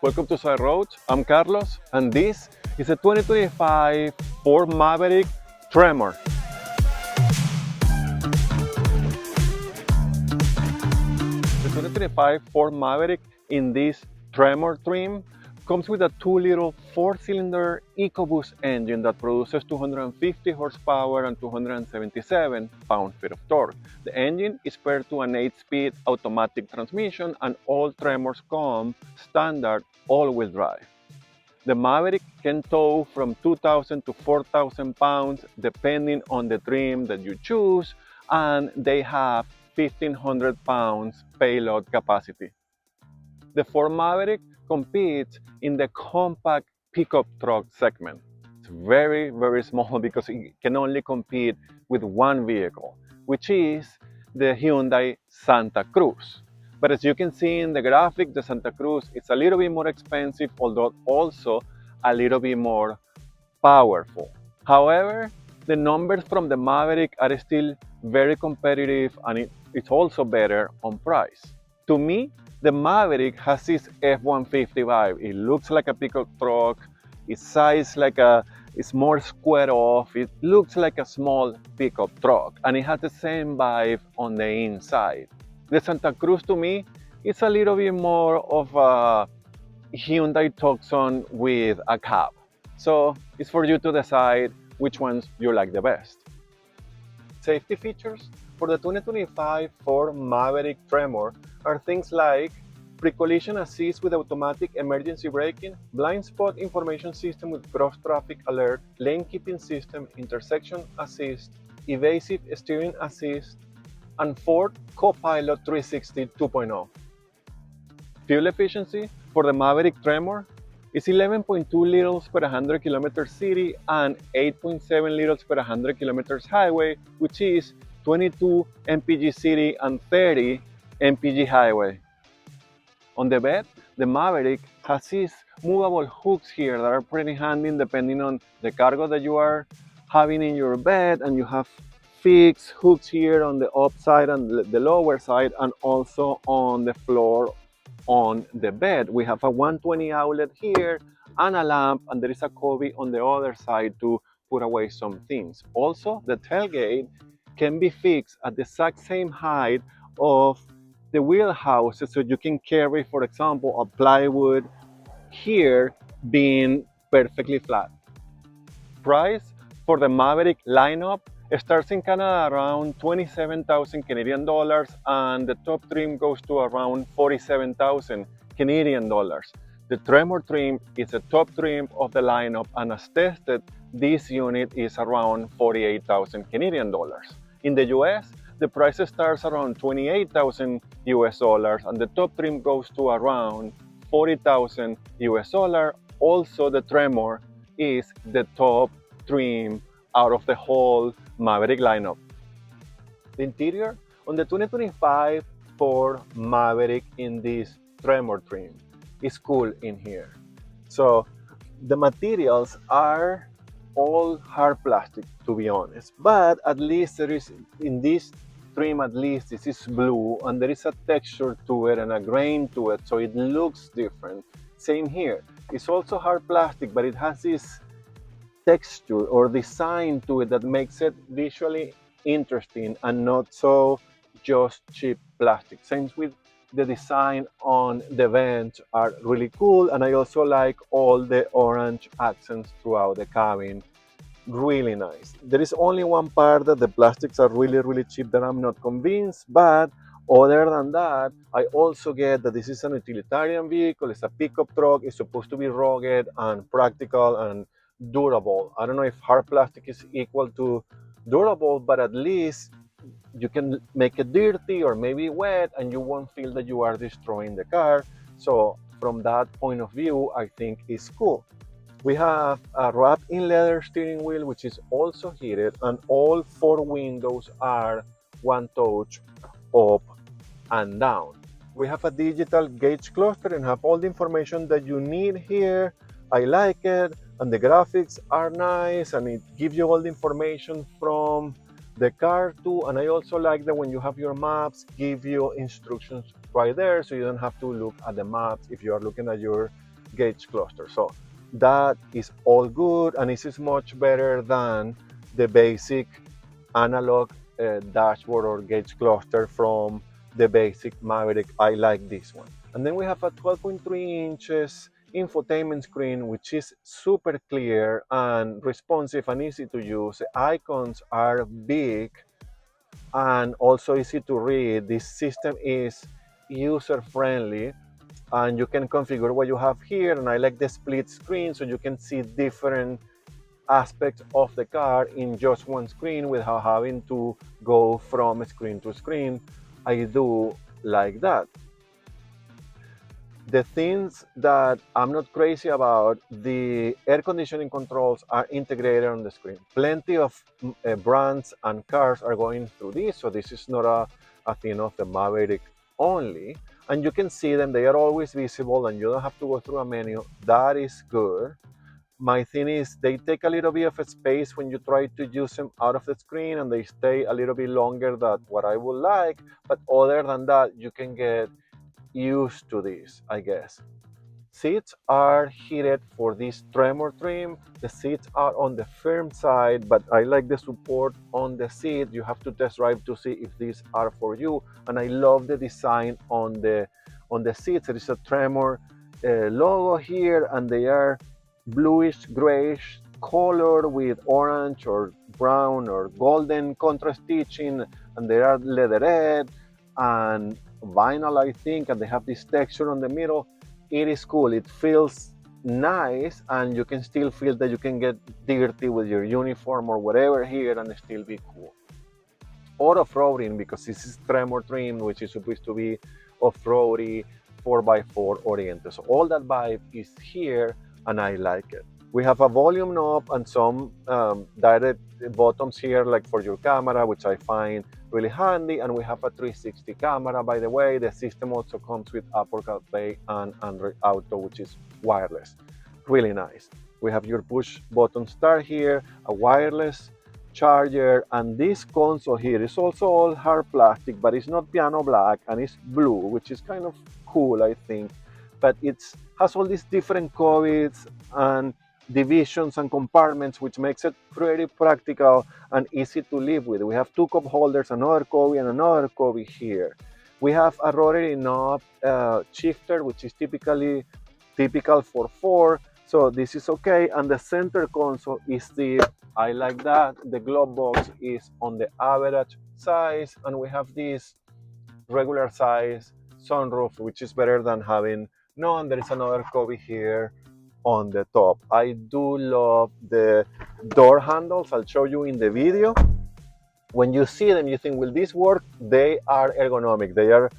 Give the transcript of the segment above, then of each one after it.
Welcome to Side Roads. I'm Carlos, and this is a 2025 Ford Maverick Tremor. The 2025 Ford Maverick in this Tremor trim comes with a 2-liter 4-cylinder EcoBoost engine that produces 250 horsepower and 277 pound-feet of torque. The engine is paired to an 8-speed automatic transmission, and all Tremors come standard all-wheel drive. The Maverick can tow from 2,000 to 4,000 pounds depending on the trim that you choose, and they have 1,500 pounds payload capacity. The Ford Maverick competes in the compact pickup truck segment. It's very, very small because it can only compete with one vehicle, which is the Hyundai Santa Cruz. But as you can see in the graphic, the Santa Cruz is a little bit more expensive, although also a little bit more powerful. However, the numbers from the Maverick are still very competitive, and it's also better on price. To me, the Maverick has this F-150 vibe. It looks like a pickup truck, it's sized like it's more squared off, it looks like a small pickup truck, and it has the same vibe on the inside. The Santa Cruz to me is a little bit more of a Hyundai Tucson with a cab. So it's for you to decide which ones you like the best. Safety features for the 2025 Ford Maverick Tremor are things like pre-collision assist with automatic emergency braking, blind spot information system with cross traffic alert, lane keeping system, intersection assist, evasive steering assist, and Ford Co-Pilot 360 2.0. Fuel efficiency for the Maverick Tremor is 11.2 liters per 100 kilometers city and 8.7 liters per 100 kilometers highway, which is 22 mpg city and 30 mpg highway. On the bed, the Maverick has these movable hooks here that are pretty handy depending on the cargo that you are having in your bed, and you have fixed hooks here on the upside and the lower side, and also on the floor on the bed. We have a 120 outlet here and a lamp, and there is a cubby on the other side to put away some things. Also, the tailgate can be fixed at the exact same height of the wheel houses, so you can carry, for example, a plywood here being perfectly flat. Price for the Maverick lineup starts in Canada around 27,000 Canadian dollars, and the top trim goes to around 47,000 Canadian dollars. The Tremor trim is the top trim of the lineup, and as tested, this unit is around 48,000 Canadian dollars. In the US, the price starts around 28,000 US dollars, and the top trim goes to around 40,000 US dollar. Also, the Tremor is the top trim out of the whole Maverick lineup. The interior on the 2025 Ford Maverick in this Tremor trim is cool in here. So the materials are all hard plastic, to be honest, but at least there is, in this trim at least, this is blue and there is a texture to it and a grain to it, so it looks different. Same here, it's also hard plastic, but it has this texture or design to it that makes it visually interesting and not so just cheap plastic. Same with the design on the vents, are really cool, and I also like all the orange accents throughout the cabin. Really nice. There is only one part that the plastics are really cheap that I'm not convinced, but other than that, I also get that this is an utilitarian vehicle, it's a pickup truck, it's supposed to be rugged and practical and durable. I don't know if hard plastic is equal to durable, but at least you can make it dirty or maybe wet and you won't feel that you are destroying the car. So from that point of view, I think it's cool. We have a wrapped in leather steering wheel, which is also heated, and all 4 windows are one touch up and down. We have a digital gauge cluster and have all the information that you need here. I like it, and the graphics are nice, and it gives you all the information from the car too. And I also like that when you have your maps, give you instructions right there, so you don't have to look at the maps if you are looking at your gauge cluster. So that is all good, and this is much better than the basic analog dashboard or gauge cluster from the basic Maverick. I like this one. And then we have a 12.3 inches infotainment screen, which is super clear and responsive and easy to use. The icons are big and also easy to read. This system is user friendly, and you can configure what you have here. And I like the split screen, so you can see different aspects of the car in just one screen without having to go from screen to screen. I do like that. The things that I'm not crazy about, the air conditioning controls are integrated on the screen. Plenty of brands and cars are going through this, so this is not a thing of the Maverick only. And you can see them, they are always visible, and you don't have to go through a menu. That is good. My thing is, they take a little bit of a space when you try to use them out of the screen, and they stay a little bit longer than what I would like. But other than that, you can get used to this, I guess. Seats are heated for this Tremor trim. The seats are on the firm side, but I like the support on the seat. You have to test drive to see if these are for you. And I love the design on the seats. There is a Tremor logo here, and they are bluish grayish color with orange or brown or golden contrast stitching, and they are leatherette and vinyl, I think, and they have this texture on the middle. It is cool. It feels nice, and you can still feel that you can get dirty with your uniform or whatever here and still be cool. Or off-roading, because this is Tremor trim, which is supposed to be off-roady, 4x4 oriented. So all that vibe is here, and I like it. We have a volume knob and some direct buttons here, like for your camera, which I find really handy. And we have a 360 camera, by the way. The system also comes with Apple CarPlay and Android Auto, which is wireless. Really nice. We have your push button start here, a wireless charger, and this console here is also all hard plastic, but it's not piano black, and it's blue, which is kind of cool, I think. But it has all these different covers and divisions and compartments, which makes it pretty practical and easy to live with. We have two cup holders, another cubby, and another cubby here. We have a rotary knob shifter, which is typical for Ford, so this is okay. And the center console is I like that. The glove box is on the average size, and we have this regular size sunroof, which is better than having none. There is another cubby here on the top. I do love the door handles. I'll show you in the video. When you see them, you think, will this work? They are ergonomic. They are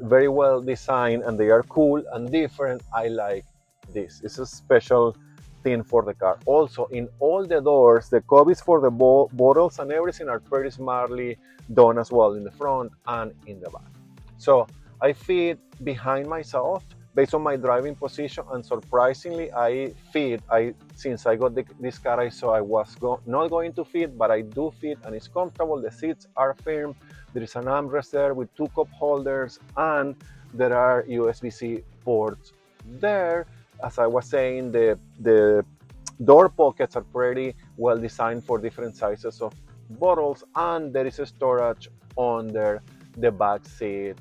very well designed, and they are cool and different. I like this. It's a special thing for the car. Also, in all the doors, the cubbies for the bottles and everything are pretty smartly done as well, in the front and in the back. So I fit behind myself based on my driving position, and surprisingly, since I got this car, I saw I was not going to fit, but I do fit, and it's comfortable. The seats are firm. There is an armrest there with two cup holders, and there are USB-C ports there. As I was saying, the door pockets are pretty well designed for different sizes of bottles, and there is a storage under the back seat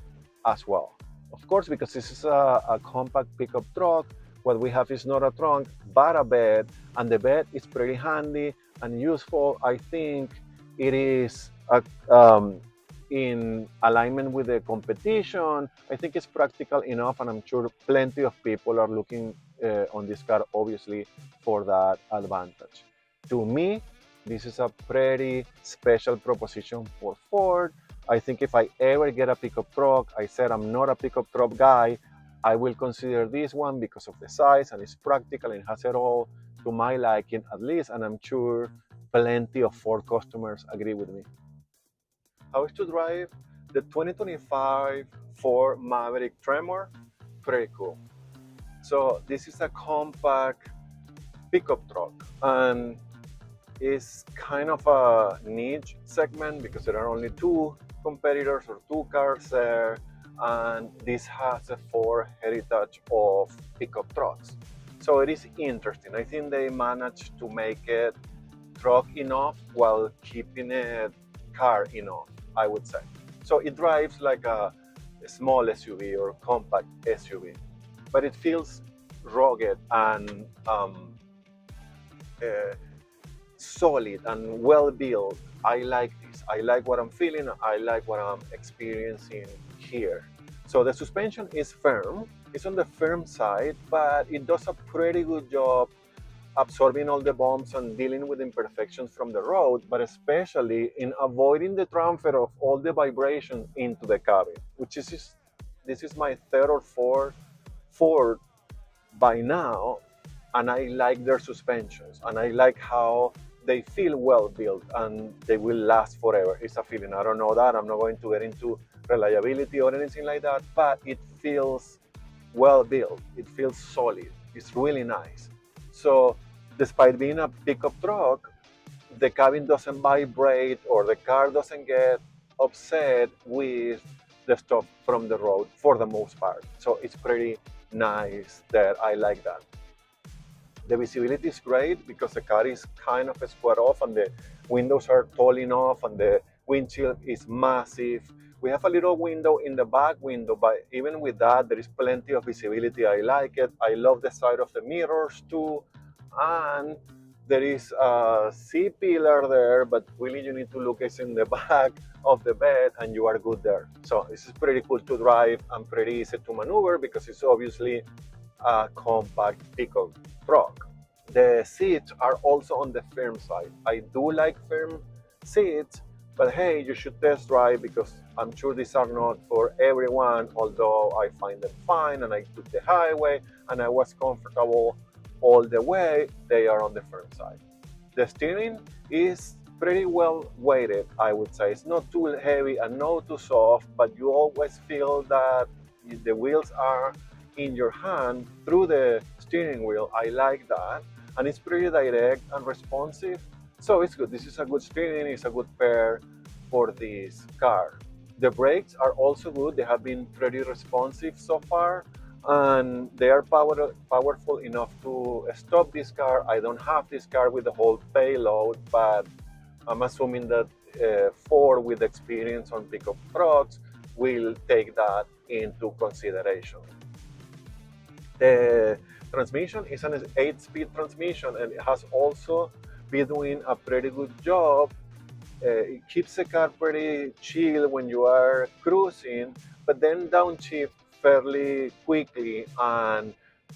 as well. Of course, because this is a compact pickup truck, what we have is not a trunk, but a bed, and the bed is pretty handy and useful. I think it is in alignment with the competition. I think it's practical enough, and I'm sure plenty of people are looking on this car, obviously, for that advantage. To me, this is a pretty special proposition for Ford. I think if I ever get a pickup truck, I said I'm not a pickup truck guy, I will consider this one because of the size, and it's practical and has it all to my liking at least, and I'm sure plenty of Ford customers agree with me. How is to drive the 2025 Ford Maverick Tremor? Pretty cool. So this is a compact pickup truck, and it's kind of a niche segment because there are only two competitors or two cars there, and this has a Ford heritage of pickup trucks. So it is interesting. I think they managed to make it truck enough while keeping it car enough, I would say. So it drives like a small SUV or compact SUV, but it feels rugged and uh, solid and well built. I like this. I like what I'm feeling. I like what I'm experiencing here. So the suspension is firm. It's on the firm side, but it does a pretty good job absorbing all the bumps and dealing with imperfections from the road, but especially in avoiding the transfer of all the vibration into the cabin, which is this is my third or fourth Ford by now, and I like their suspensions and I like how they feel well built and they will last forever. It's a feeling. I don't know that. I'm not going to get into reliability or anything like that, but it feels well built. It feels solid. It's really nice. So, despite being a pickup truck, the cabin doesn't vibrate or the car doesn't get upset with the stuff from the road for the most part. So, it's pretty nice that I like that. The visibility is great because the car is kind of square off and the windows are tall enough and the windshield is massive. We have a little window in the back window, but even with that, there is plenty of visibility. I like it. I love the side of the mirrors too. And there is a C pillar there, but really you need to look it's in the back of the bed and you are good there. So this is pretty cool to drive and pretty easy to maneuver because it's obviously a compact pickup truck. The seats are also on the firm side. I do like firm seats, but hey, you should test drive because I'm sure these are not for everyone, although I find them fine and I took the highway and I was comfortable all the way. They are on the firm side. The steering is pretty well weighted, I would say. It's not too heavy and not too soft, but you always feel that the wheels are in your hand through the steering wheel. I like that. And it's pretty direct and responsive. So it's good. This is a good steering, it's a good pair for this car. The brakes are also good. They have been pretty responsive so far. And they are powerful enough to stop this car. I don't have this car with the whole payload, but I'm assuming that Ford, with experience on pickup trucks, will take that into consideration. The transmission is an 8-speed transmission and it has also been doing a pretty good job. It keeps the car pretty chill when you are cruising, but then downshift fairly quickly, and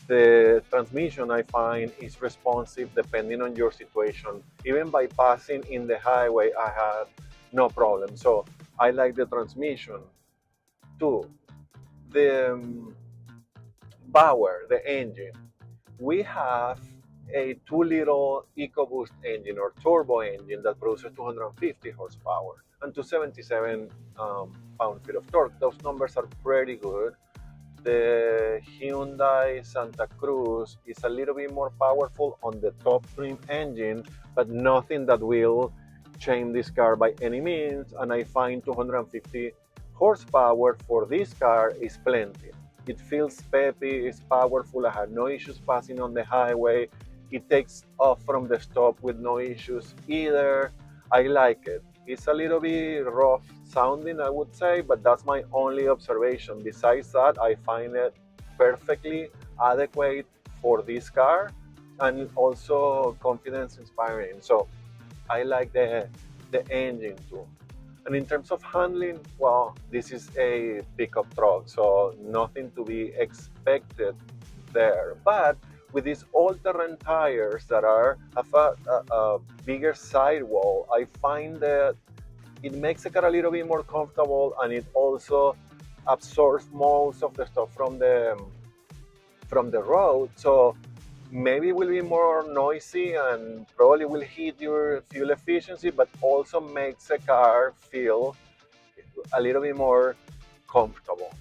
the transmission I find is responsive depending on your situation. Even by passing in the highway, I had no problem. So I like the transmission too. The power, the engine. We have a 2-liter EcoBoost engine or turbo engine that produces 250 horsepower and 277 pound-feet of torque. Those numbers are pretty good. The Hyundai Santa Cruz is a little bit more powerful on the top trim engine, but nothing that will change this car by any means. And I find 250 horsepower for this car is plenty. It feels peppy, it's powerful. I had no issues passing on the highway. It takes off from the stop with no issues either. I like it. It's a little bit rough sounding, I would say, but that's my only observation. Besides that, I find it perfectly adequate for this car and also confidence inspiring. So I like the engine too. And in terms of handling, well, this is a pickup truck, so nothing to be expected there. But with these all-terrain tires that have a bigger sidewall, I find that it makes the car a little bit more comfortable, and it also absorbs most of the stuff from the road. So maybe it will be more noisy and probably will hit your fuel efficiency, but also makes the car feel a little bit more comfortable,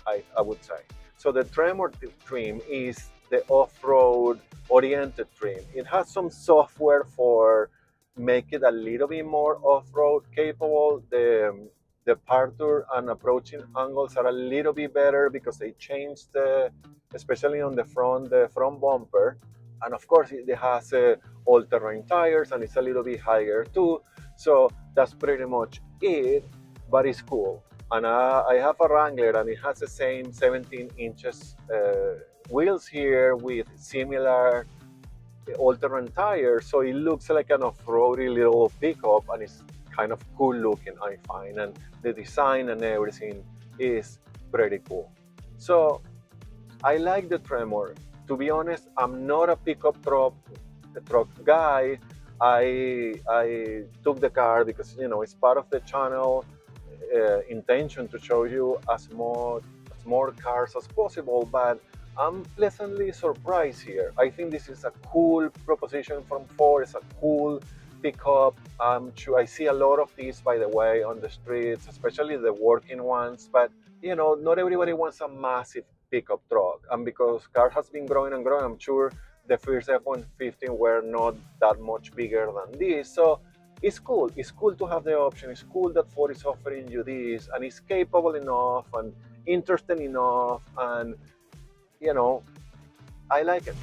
I would say. So the Tremor trim is the off-road oriented trim. It has some software for make it a little bit more off-road capable. The departure and approaching angles are a little bit better because they changed especially on the front bumper. And of course, it has all-terrain tires and it's a little bit higher too. So that's pretty much it, but it's cool. And I have a Wrangler and it has the same 17 inches wheels here with similar all-terrain tires, so it looks like an off-roady little pickup, and it's kind of cool looking, I find, and the design and everything is pretty cool. So I like the Tremor. To be honest, I'm not a pickup truck guy. I took the car because it's part of the channel intention to show you as more cars as possible, but I'm pleasantly surprised here. I think this is a cool proposition from Ford. It's a cool pickup. I see a lot of these, by the way, on the streets, especially the working ones. But not everybody wants a massive pickup truck. And because car has been growing and growing, I'm sure the first F-150 were not that much bigger than this. So it's cool. It's cool to have the option. It's cool that Ford is offering you this, and it's capable enough and interesting enough, and I like it.